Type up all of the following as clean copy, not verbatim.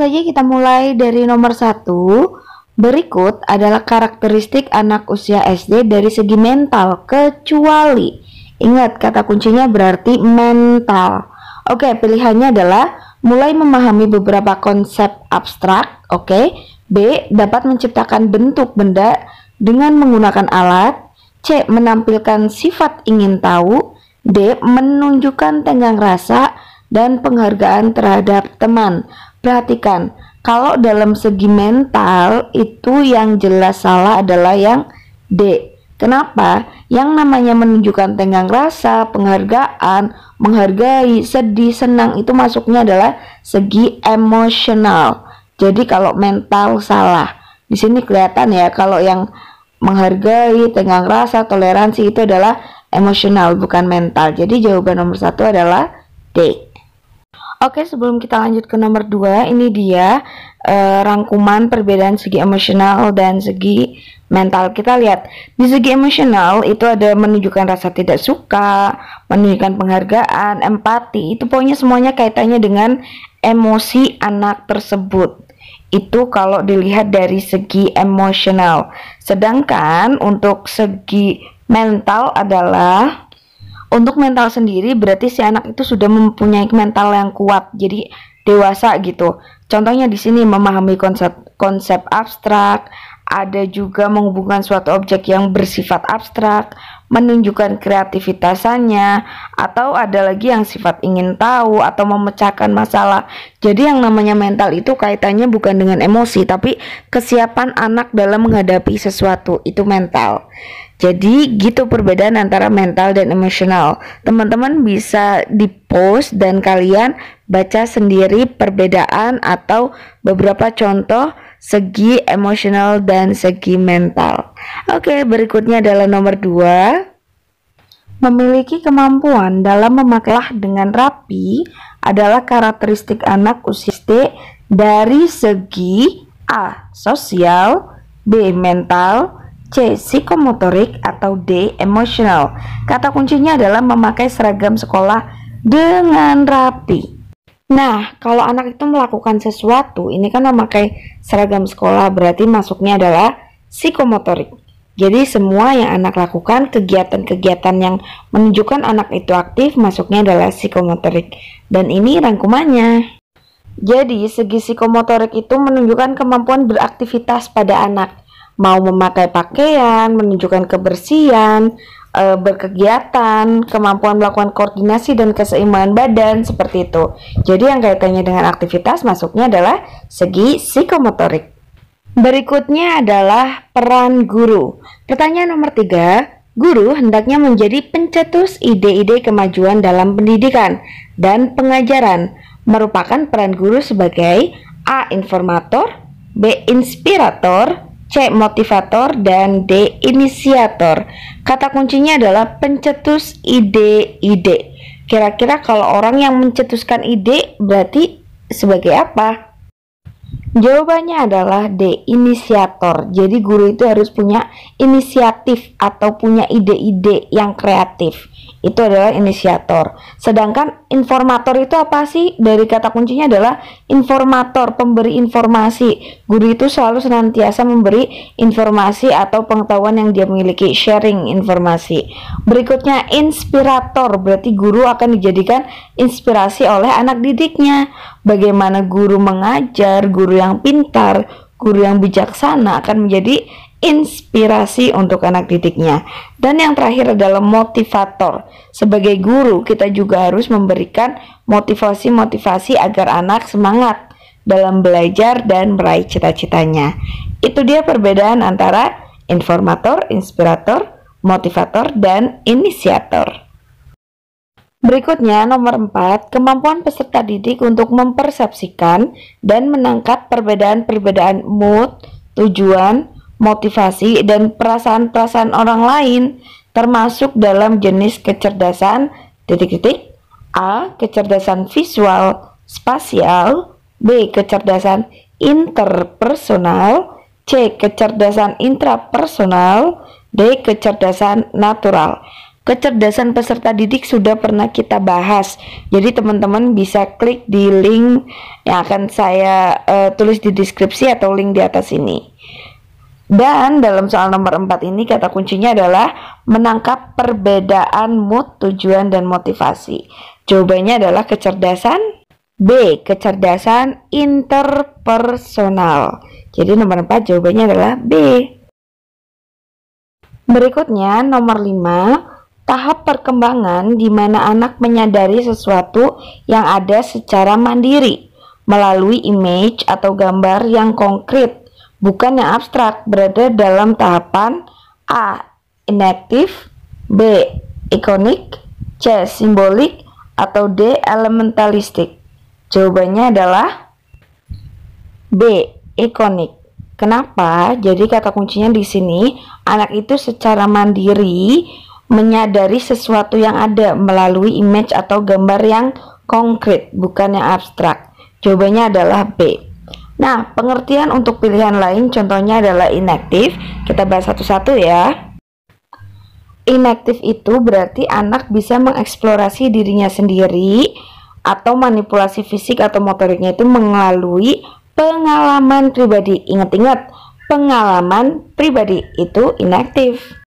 saja kita mulai dari nomor 1. Berikut adalah karakteristik anak usia SD dari segi mental, kecuali. Ingat, kata kuncinya berarti mental. Oke, pilihannya adalah mulai memahami beberapa konsep abstrak. Oke. B. Dapat menciptakan bentuk benda dengan menggunakan alat. C. Menampilkan sifat ingin tahu. D. Menunjukkan tenggang rasa dan penghargaan terhadap teman. Perhatikan, kalau dalam segi mental itu yang jelas salah adalah yang D. Kenapa? Yang namanya menunjukkan tenggang rasa, penghargaan, menghargai, sedih, senang itu masuknya adalah segi emosional. Jadi kalau mental salah. Di sini kelihatan ya, kalau yang menghargai, tenggang rasa, toleransi itu adalah emosional bukan mental. Jadi jawaban nomor 1 adalah D. Oke, sebelum kita lanjut ke nomor 2, ini dia rangkuman perbedaan segi emosional dan segi mental. Kita lihat, di segi emosional itu ada menunjukkan rasa tidak suka, menunjukkan penghargaan, empati, itu pokoknya semuanya kaitannya dengan emosi anak tersebut. Itu kalau dilihat dari segi emosional. Sedangkan untuk segi mental adalah, untuk mental sendiri berarti si anak itu sudah mempunyai mental yang kuat, jadi dewasa gitu. Contohnya di sini memahami konsep abstrak, ada juga menghubungkan suatu objek yang bersifat abstrak, menunjukkan kreativitasannya, atau ada lagi yang sifat ingin tahu atau memecahkan masalah. Jadi yang namanya mental itu kaitannya bukan dengan emosi, tapi kesiapan anak dalam menghadapi sesuatu, itu mental. Jadi gitu perbedaan antara mental dan emosional. Teman-teman bisa di-post dan kalian baca sendiri perbedaan atau beberapa contoh segi emosional dan segi mental. Oke, berikutnya adalah nomor 2. Memiliki kemampuan dalam memakailah dengan rapi adalah karakteristik anak usia SD dari segi A. Sosial, B. Mental, C. Psikomotorik, atau D. Emosional. Kata kuncinya adalah memakai seragam sekolah dengan rapi. Nah, kalau anak itu melakukan sesuatu, ini kan memakai seragam sekolah, berarti masuknya adalah psikomotorik. Jadi semua yang anak lakukan, kegiatan-kegiatan yang menunjukkan anak itu aktif, masuknya adalah psikomotorik. Dan ini rangkumannya. Jadi segi psikomotorik itu menunjukkan kemampuan beraktivitas pada anak. Mau memakai pakaian, menunjukkan kebersihan, berkegiatan, kemampuan melakukan koordinasi dan keseimbangan badan, seperti itu. Jadi yang kaitannya dengan aktivitas masuknya adalah segi psikomotorik. Berikutnya adalah peran guru. Pertanyaan nomor 3, guru hendaknya menjadi pencetus ide-ide kemajuan dalam pendidikan dan pengajaran. Merupakan peran guru sebagai A. Informator, B. Inspirator, C. Motivator, dan D. Inisiator. Kata kuncinya adalah pencetus ide-ide. Kira-kira kalau orang yang mencetuskan ide berarti sebagai apa? Jawabannya adalah D. Inisiator. Jadi guru itu harus punya inisiatif atau punya ide-ide yang kreatif. Itu adalah inisiator. Sedangkan informator itu apa sih? Dari kata kuncinya adalah informator, pemberi informasi. Guru itu selalu senantiasa memberi informasi atau pengetahuan yang dia miliki, sharing informasi. Berikutnya inspirator, berarti guru akan dijadikan inspirasi oleh anak didiknya. Bagaimana guru mengajar, guru yang pintar, guru yang bijaksana akan menjadi inspirasi untuk anak didiknya. Dan yang terakhir adalah motivator. Sebagai guru kita juga harus memberikan motivasi-motivasi agar anak semangat dalam belajar dan meraih cita-citanya. Itu dia perbedaan antara informator, inspirator, motivator, dan inisiator. Berikutnya nomor 4, kemampuan peserta didik untuk mempersepsikan dan menangkap perbedaan-perbedaan mood, tujuan, motivasi, dan perasaan-perasaan orang lain, termasuk dalam jenis kecerdasan A. Kecerdasan visual spasial, B. Kecerdasan interpersonal, C. Kecerdasan intrapersonal, D. Kecerdasan natural. kecerdasan peserta didik sudah pernah kita bahas. Jadi teman-teman bisa klik di link yang akan saya tulis di deskripsi atau link di atas ini. Dan dalam soal nomor 4 ini kata kuncinya adalah menangkap perbedaan mood, tujuan, dan motivasi. Jawabannya adalah kecerdasan B, kecerdasan interpersonal. Jadi nomor 4 jawabannya adalah B. Berikutnya nomor 5, tahap perkembangan di mana anak menyadari sesuatu yang ada secara mandiri melalui image atau gambar yang konkret, bukan yang abstrak, berada dalam tahapan A, inaktif, B, ikonik, C, simbolik, atau D, elementalistik. Jawabannya adalah B, ikonik. Kenapa? Jadi kata kuncinya di sini, anak itu secara mandiri menyadari sesuatu yang ada melalui image atau gambar yang konkret, bukan yang abstrak. Jawabannya adalah B. Nah, pengertian untuk pilihan lain contohnya adalah inaktif. Kita bahas satu-satu ya. Inaktif itu berarti anak bisa mengeksplorasi dirinya sendiri atau manipulasi fisik atau motoriknya itu melalui pengalaman pribadi. Ingat-ingat, pengalaman pribadi itu inaktif.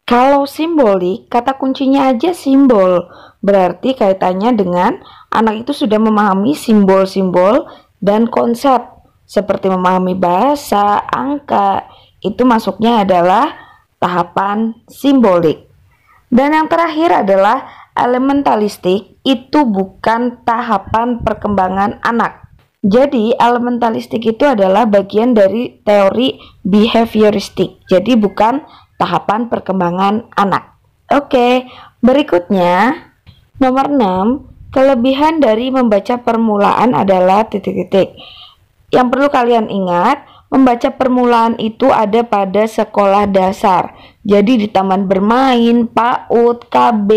Kalau simbolik, kata kuncinya aja simbol, berarti kaitannya dengan anak itu sudah memahami simbol-simbol dan konsep, seperti memahami bahasa, angka, itu masuknya adalah tahapan simbolik. Dan yang terakhir adalah elementalistik, itu bukan tahapan perkembangan anak. Jadi elementalistik itu adalah bagian dari teori behavioristik, jadi bukan tahapan perkembangan anak. Oke, berikutnya nomor 6, kelebihan dari membaca permulaan adalah titik-titik. Yang perlu kalian ingat, membaca permulaan itu ada pada sekolah dasar. Jadi di taman bermain, PAUD, KB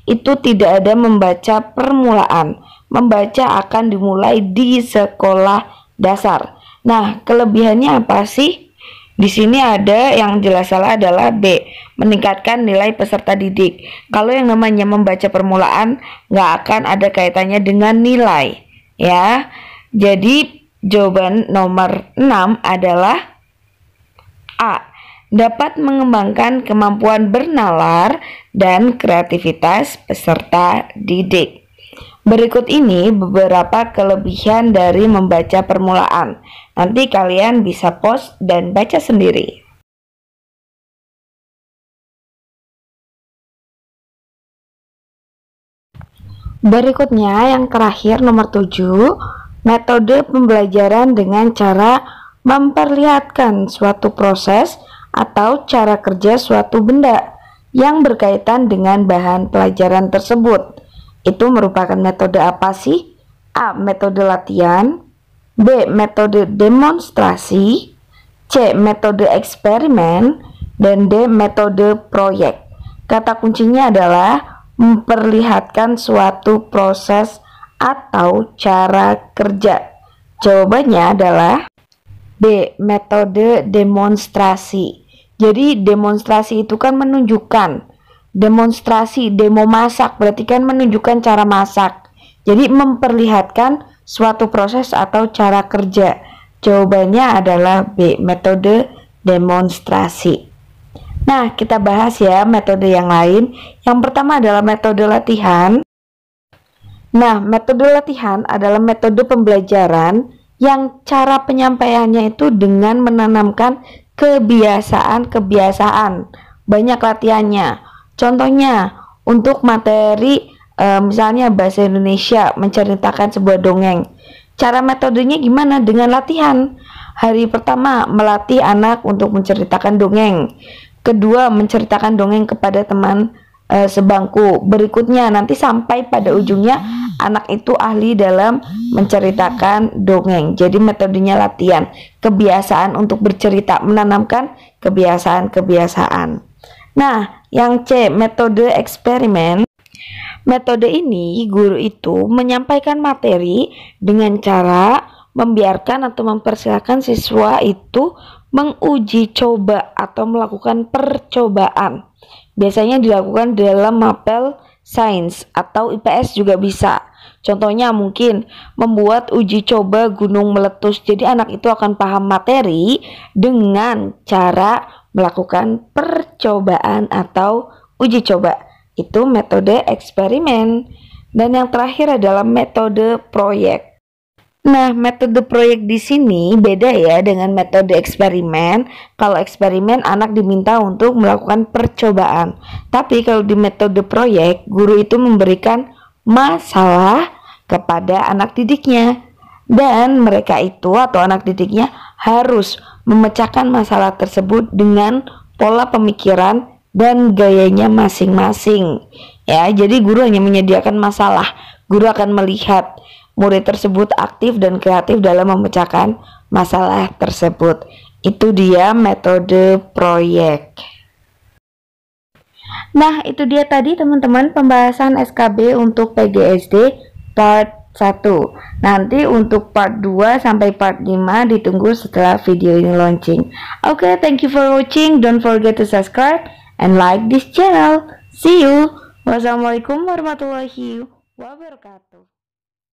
itu tidak ada membaca permulaan. Membaca akan dimulai di sekolah dasar. Nah, kelebihannya apa sih? Di sini ada yang jelas salah adalah B, meningkatkan nilai peserta didik. Kalau yang namanya membaca permulaan nggak akan ada kaitannya dengan nilai, ya. Jadi jawaban nomor 6 adalah A, dapat mengembangkan kemampuan bernalar dan kreativitas peserta didik. Berikut ini beberapa kelebihan dari membaca permulaan. Nanti kalian bisa post dan baca sendiri. Berikutnya yang terakhir nomor 7, metode pembelajaran dengan cara memperlihatkan suatu proses atau cara kerja suatu benda yang berkaitan dengan bahan pelajaran tersebut. Itu merupakan metode apa sih? A, metode latihan, B, metode demonstrasi, C, metode eksperimen, dan D, metode proyek. Kata kuncinya adalah memperlihatkan suatu proses atau cara kerja. Jawabannya adalah B, metode demonstrasi. Jadi demonstrasi itu kan menunjukkan. Demonstrasi, demo masak berarti kan menunjukkan cara masak. Jadi memperlihatkan suatu proses atau cara kerja. Jawabannya adalah B, metode demonstrasi. Nah, kita bahas ya metode yang lain. Yang pertama adalah metode latihan. Nah, metode latihan adalah metode pembelajaran yang cara penyampaiannya itu dengan menanamkan kebiasaan-kebiasaan. Banyak latihannya. Contohnya untuk materi misalnya bahasa Indonesia, menceritakan sebuah dongeng. Cara metodenya gimana? Dengan latihan. Hari pertama melatih anak untuk menceritakan dongeng. Kedua, menceritakan dongeng kepada teman sebangku. Berikutnya nanti sampai pada ujungnya anak itu ahli dalam menceritakan dongeng. Jadi metodenya latihan, kebiasaan untuk bercerita, menanamkan kebiasaan-kebiasaan. Nah, yang C, metode eksperimen. Metode ini guru itu menyampaikan materi dengan cara membiarkan atau mempersilahkan siswa itu menguji coba atau melakukan percobaan. Biasanya dilakukan dalam mapel sains atau IPS juga bisa. Contohnya mungkin membuat uji coba gunung meletus. Jadi anak itu akan paham materi dengan cara melakukan percobaan atau uji coba. Itu metode eksperimen. Dan yang terakhir adalah metode proyek. Nah, metode proyek di sini beda ya dengan metode eksperimen. Kalau eksperimen anak diminta untuk melakukan percobaan. Tapi kalau di metode proyek, guru itu memberikan masalah kepada anak didiknya. Dan mereka itu atau anak didiknya harus memecahkan masalah tersebut dengan pola pemikiran dan gayanya masing-masing. Ya, jadi guru hanya menyediakan masalah. Guru akan melihat murid tersebut aktif dan kreatif dalam memecahkan masalah tersebut. Itu dia metode proyek. Nah, itu dia tadi teman-teman pembahasan SKB untuk PGSD part 1. Nanti untuk part 2 sampai part 5 ditunggu setelah video ini launching. Oke, thank you for watching. Don't forget to subscribe and like this channel. See you. Wassalamualaikum warahmatullahi wabarakatuh.